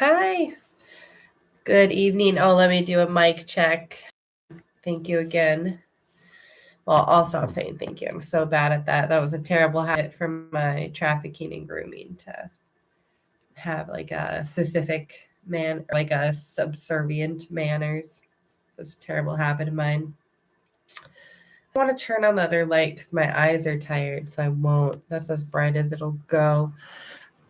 Hi. Good evening. Oh, let me do a mic check. Thank you again. Well, also I'm saying thank you. I'm so bad at that. That was a terrible habit from my trafficking and grooming to have like a specific man, like a subservient manners. So it's a terrible habit of mine. I want to turn on the other light because my eyes are tired, so I won't. That's as bright as it'll go.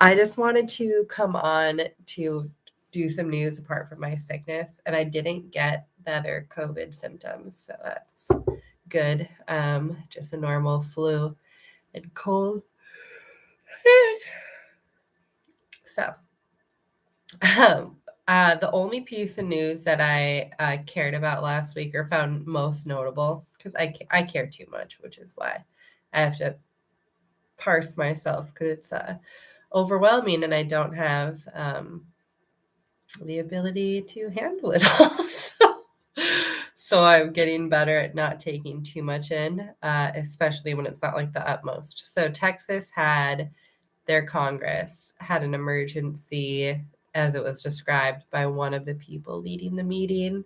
I just wanted to come on to do some news apart from my sickness, and I didn't get the other COVID symptoms, so that's good. Just a normal flu and cold. So, the only piece of news that I cared about last week or found most notable, because I care too much, which is why I have to parse myself because it's overwhelming and I don't have the ability to handle it all. So I'm getting better at not taking too much in, especially when it's not like the utmost. So Texas had their Congress had an emergency, as it was described by one of the people leading the meeting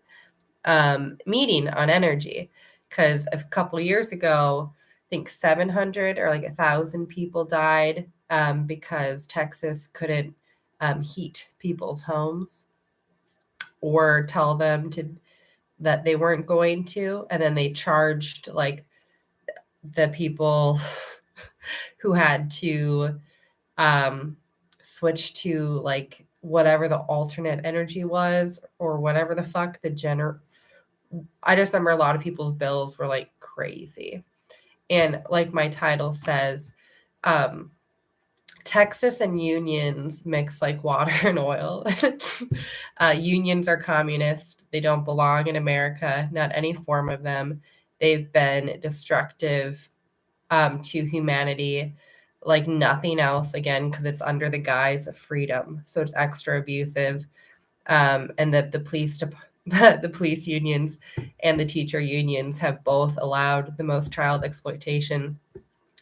on energy, because a couple of years ago, I think 700 or like 1,000 people died because Texas couldn't heat people's homes or tell them that they weren't going to, and then they charged like the people who had to switch to like whatever the alternate energy was or whatever the fuck I just remember a lot of people's bills were like crazy. And like my title says, Texas and unions mix like water and oil. Unions are communist. They don't belong in America, not any form of them. They've been destructive to humanity like nothing else, again, because it's under the guise of freedom. So it's extra abusive. And the the police unions and the teacher unions have both allowed the most child exploitation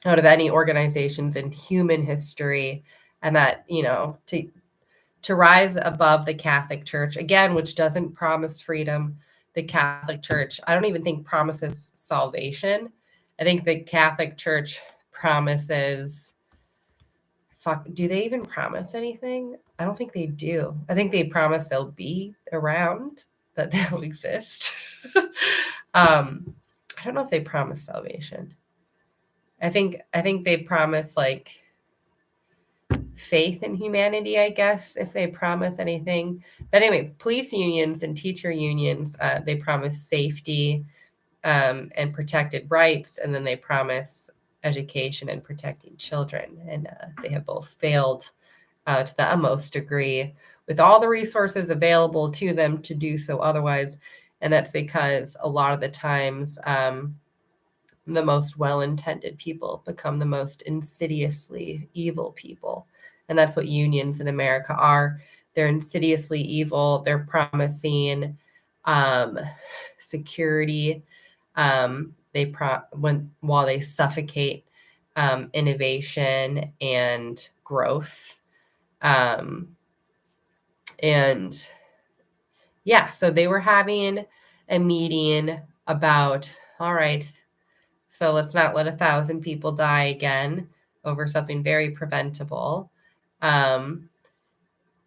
out of any organizations in human history. And that, to rise above the Catholic Church, again, which doesn't promise freedom, the Catholic Church, I don't even think promises salvation. I think the Catholic Church promises, do they even promise anything? I don't think they do. I think they promise they'll be around, that they'll exist. I don't know if they promise salvation. I think they promise like faith in humanity, I guess, if they promise anything. But anyway, police unions and teacher unions, they promise safety and protected rights, and then they promise education and protecting children. And they have both failed to the utmost degree with all the resources available to them to do so otherwise. And that's because a lot of the times, the most well-intended people become the most insidiously evil people. And that's what unions in America are. They're insidiously evil. They're promising security. While they suffocate innovation and growth. And yeah, so they were having a meeting about, all right, so let's not let 1,000 people die again over something very preventable.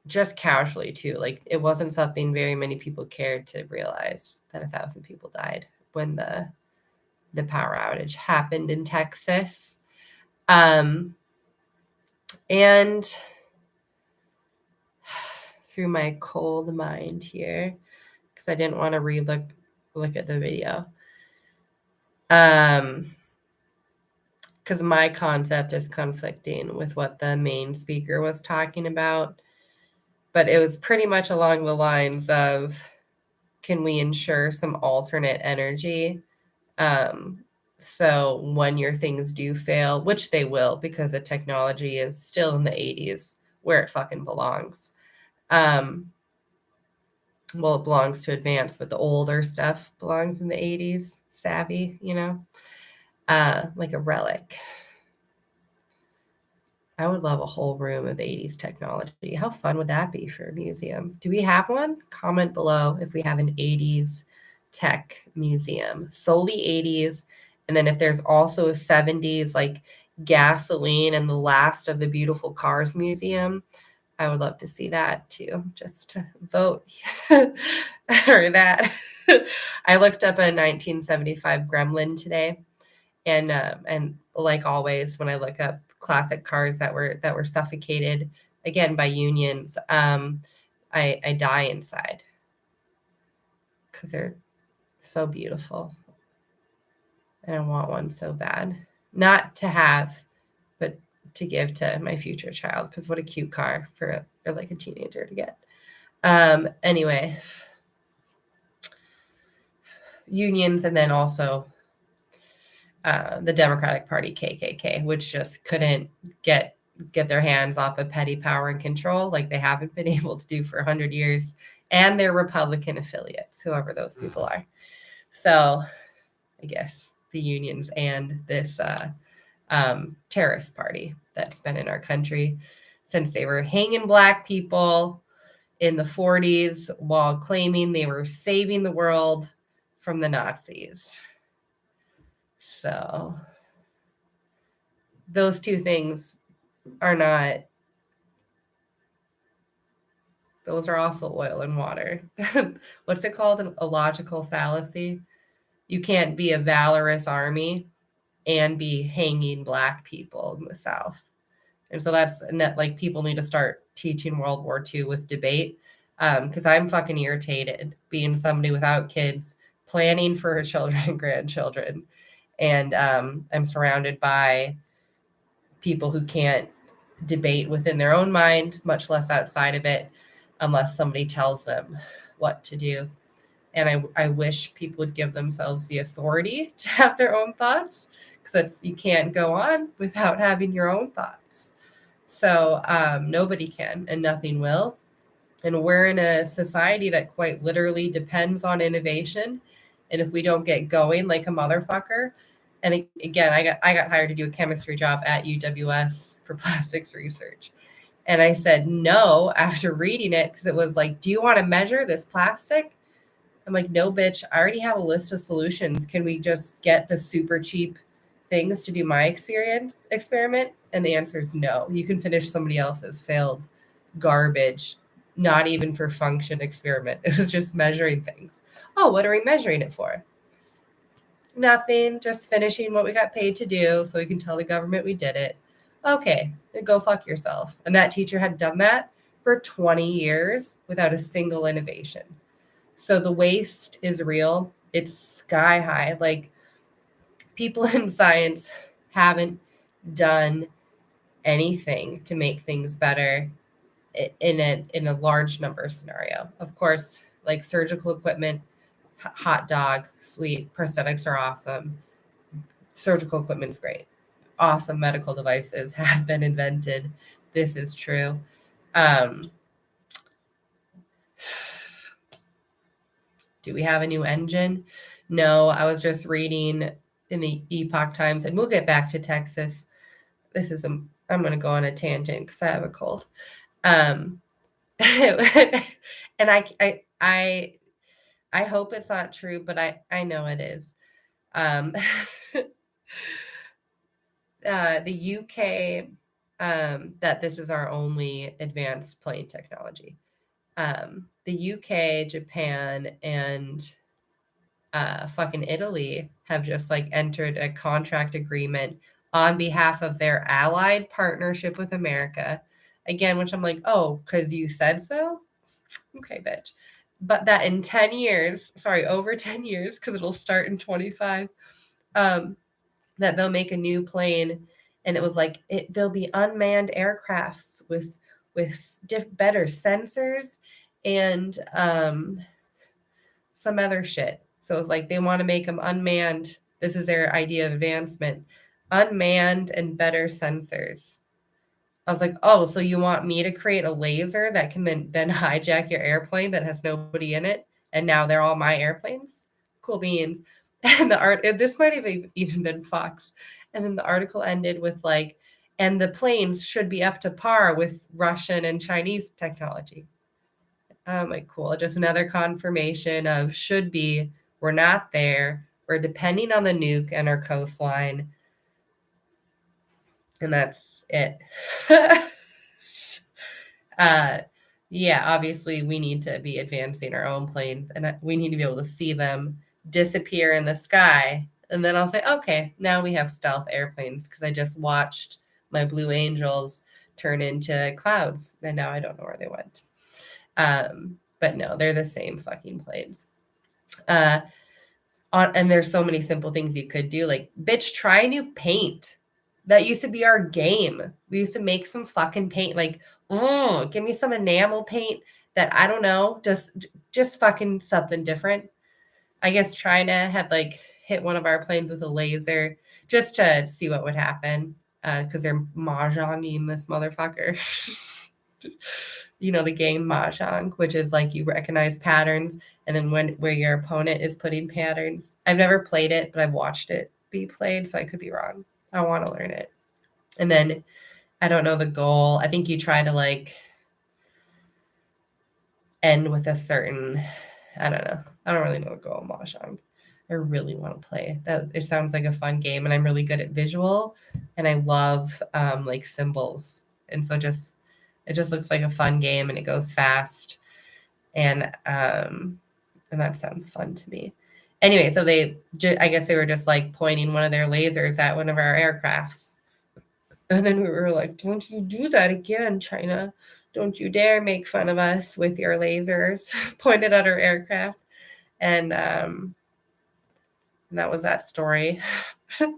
Just casually too. Like it wasn't something very many people cared to realize that 1,000 people died when the power outage happened in Texas. And through my cold mind here, because I didn't want to look at the video. Because my concept is conflicting with what the main speaker was talking about. But it was pretty much along the lines of, can we ensure some alternate energy? So when your things do fail, which they will, because the technology is still in the 80s where it fucking belongs. Well, it belongs to advanced, but the older stuff belongs in the 80s, savvy, like a relic. I would love a whole room of 80s technology. How fun would that be for a museum? Do we have one? Comment below if we have an 80s tech museum, solely 80s. And then if there's also a 70s, like gasoline and the last of the beautiful cars museum, I would love to see that too, just to vote for that. I looked up a 1975 Gremlin today, and like always, when I look up classic cars that were suffocated again by unions, I die inside because they're so beautiful, and I want one so bad, not to have, but to give to my future child. Because what a cute car for like a teenager to get. Anyway, unions, and then also the Democratic Party, KKK, which just couldn't get their hands off of petty power and control like they haven't been able to do for 100 years, and their Republican affiliates, whoever those people are. So I guess the unions and this terrorist party that's been in our country since they were hanging Black people in the 40s while claiming they were saving the world from the Nazis. So those two things are not, those are also oil and water. What's it called? A logical fallacy. You can't be a valorous army and be hanging Black people in the South. And so that's like, people need to start teaching World War II with debate. Because I'm fucking irritated being somebody without kids, planning for her children and grandchildren. And I'm surrounded by people who can't debate within their own mind, much less outside of it, unless somebody tells them what to do. And I wish people would give themselves the authority to have their own thoughts, because you can't go on without having your own thoughts. So nobody can, and nothing will. And we're in a society that quite literally depends on innovation. And if we don't get going like a motherfucker, and again, I got hired to do a chemistry job at UWS for plastics research. And I said no after reading it, because it was like, do you want to measure this plastic? I'm like, no, bitch, I already have a list of solutions. Can we just get the super cheap things to do my experiment? And the answer is no. You can finish somebody else's failed garbage, not even for function experiment. It was just measuring things. Oh, what are we measuring it for? Nothing, just finishing what we got paid to do so we can tell the government we did it. Okay, go fuck yourself. And that teacher had done that for 20 years without a single innovation. So the waste is real. It's sky high. Like, people in science haven't done anything to make things better in a large number scenario. Of course, like surgical equipment, hot dog, sweet. Prosthetics are awesome. Surgical equipment's great. Awesome medical devices have been invented. This is true. Do we have a new engine? No, I was just reading in the Epoch Times, and we'll get back to Texas. I'm going to go on a tangent because I have a cold. And I hope it's not true, but I know it is. The UK, that this is our only advanced plane technology. The UK, Japan, and fucking Italy have just like entered a contract agreement on behalf of their allied partnership with America. Again, which I'm like, oh, because you said so? Okay, bitch. But that in 10 years, over 10 years, because it'll start in 25, that they'll make a new plane. And it was like, there'll be unmanned aircrafts with better sensors and some other shit. So it was like, they want to make them unmanned. This is their idea of advancement. Unmanned and better sensors. I was like, oh, so you want me to create a laser that can then hijack your airplane that has nobody in it? And now they're all my airplanes? Cool beans. And this might have even been Fox. And then the article ended with like, and the planes should be up to par with Russian and Chinese technology. I'm like, cool. Just another confirmation of should be. We're not there. We're depending on the nuke and our coastline. And that's it. Yeah, obviously we need to be advancing our own planes, and we need to be able to see them disappear in the sky. And then I'll say, okay, now we have stealth airplanes because I just watched my Blue Angels turn into clouds, and now I don't know where they went. But no, they're the same fucking planes. And there's so many simple things you could do, like, bitch, try new paint. That used to be our game. We used to make some fucking paint, like, give me some enamel paint that, I don't know, just fucking something different. I guess China had like hit one of our planes with a laser just to see what would happen, because they're mahjonging this motherfucker. You know, the game Mahjong, which is like you recognize patterns, and then where your opponent is putting patterns. I've never played it, but I've watched it be played, so I could be wrong. I want to learn it. And then I don't know the goal. I think you try to like end with a certain, I don't know. I don't really know the goal of Mahjong. I really want to play that. It sounds like a fun game, and I'm really good at visual, and I love like symbols. And so it just looks like a fun game, and it goes fast. And that sounds fun to me. Anyway, so I guess they were just like pointing one of their lasers at one of our aircrafts. And then we were like, don't you do that again, China. Don't you dare make fun of us with your lasers pointed at our aircraft. And that was that story. And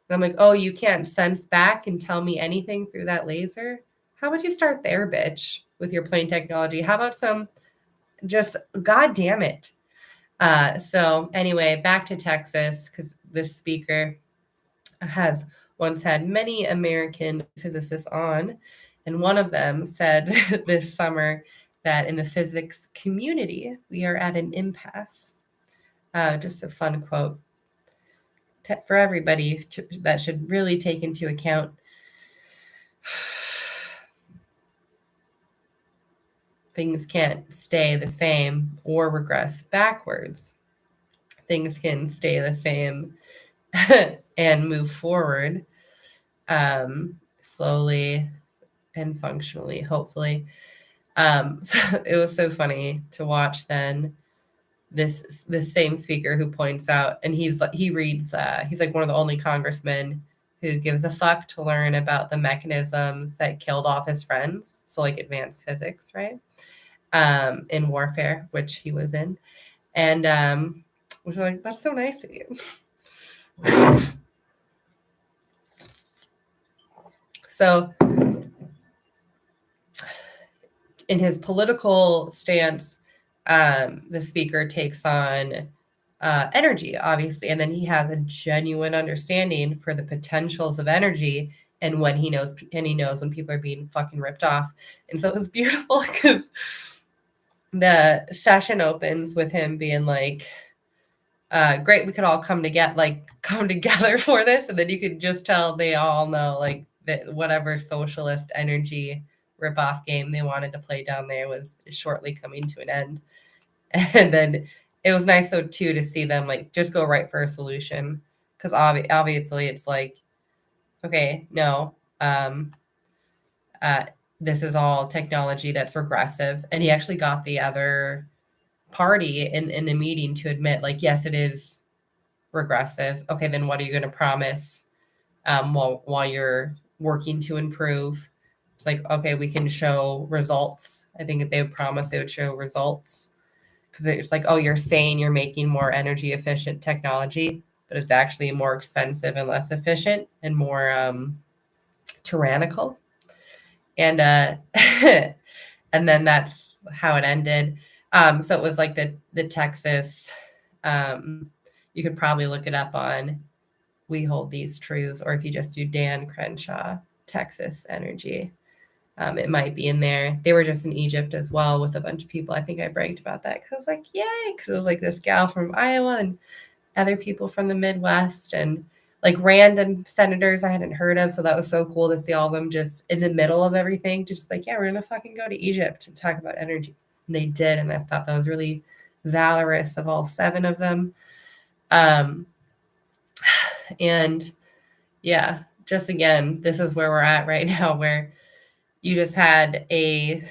I'm like, oh, you can't sense back and tell me anything through that laser? How about you start there, bitch, with your plane technology? How about some just, God damn it. So anyway, back to Texas, because this speaker has once had many American physicists on, and one of them said this summer that in the physics community, we are at an impasse. Just a fun quote for everybody that should really take into account. Things can't stay the same or regress backwards. Things can stay the same and move forward slowly and functionally, hopefully. So it was so funny to watch then this same speaker who points out, and he reads, he's like one of the only congressmen who gives a fuck to learn about the mechanisms that killed off his friends. So like advanced physics, right? In warfare, which he was in. And which was like, that's so nice of you. So in his political stance, the speaker takes on energy, obviously, and then he has a genuine understanding for the potentials of energy and when he knows when people are being fucking ripped off. And so it was beautiful because the session opens with him being like, great, we could all come together for this. And then you could just tell they all know like that whatever socialist energy ripoff game they wanted to play down there was shortly coming to an end. And then it was nice too to see them like just go right for a solution, because obviously it's like, okay, no, this is all technology that's regressive. And he actually got the other party in the meeting to admit like, yes, it is regressive. Okay, then what are you going to promise while you're working to improve? It's like, okay, we can show results. I think if they would promise they would show results, because it's like, oh, you're saying you're making more energy efficient technology, but it's actually more expensive and less efficient and more tyrannical. And and then that's how it ended. So it was like the Texas, you could probably look it up on We Hold These Truths, or if you just do Dan Crenshaw, Texas Energy, it might be in there. They were just in Egypt as well with a bunch of people. I think I bragged about that because I was like, yay, because it was like this gal from Iowa and other people from the Midwest. And like random senators I hadn't heard of. So that was so cool to see all of them just in the middle of everything, just like, yeah, we're going to fucking go to Egypt and talk about energy. And they did. And I thought that was really valorous of all 7 of them. And yeah, just again, this is where we're at right now, where you just had a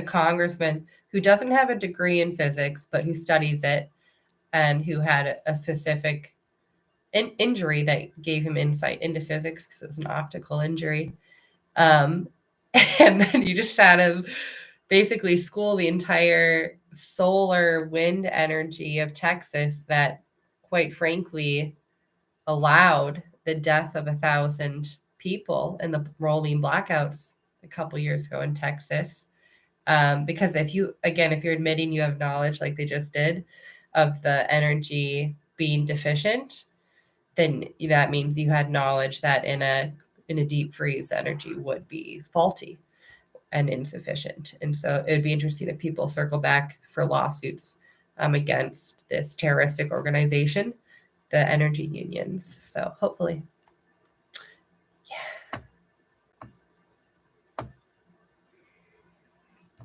congressman who doesn't have a degree in physics, but who studies it and who had a specific injury that gave him insight into physics because it was an optical injury. And then you just had him basically school the entire solar wind energy of Texas that, quite frankly, allowed the death of 1,000 people in the rolling blackouts a couple years ago in Texas. Because if you're admitting you have knowledge like they just did of the energy being deficient, then that means you had knowledge that in a deep freeze energy would be faulty and insufficient. And so it would be interesting if people circle back for lawsuits against this terroristic organization, the energy unions. So hopefully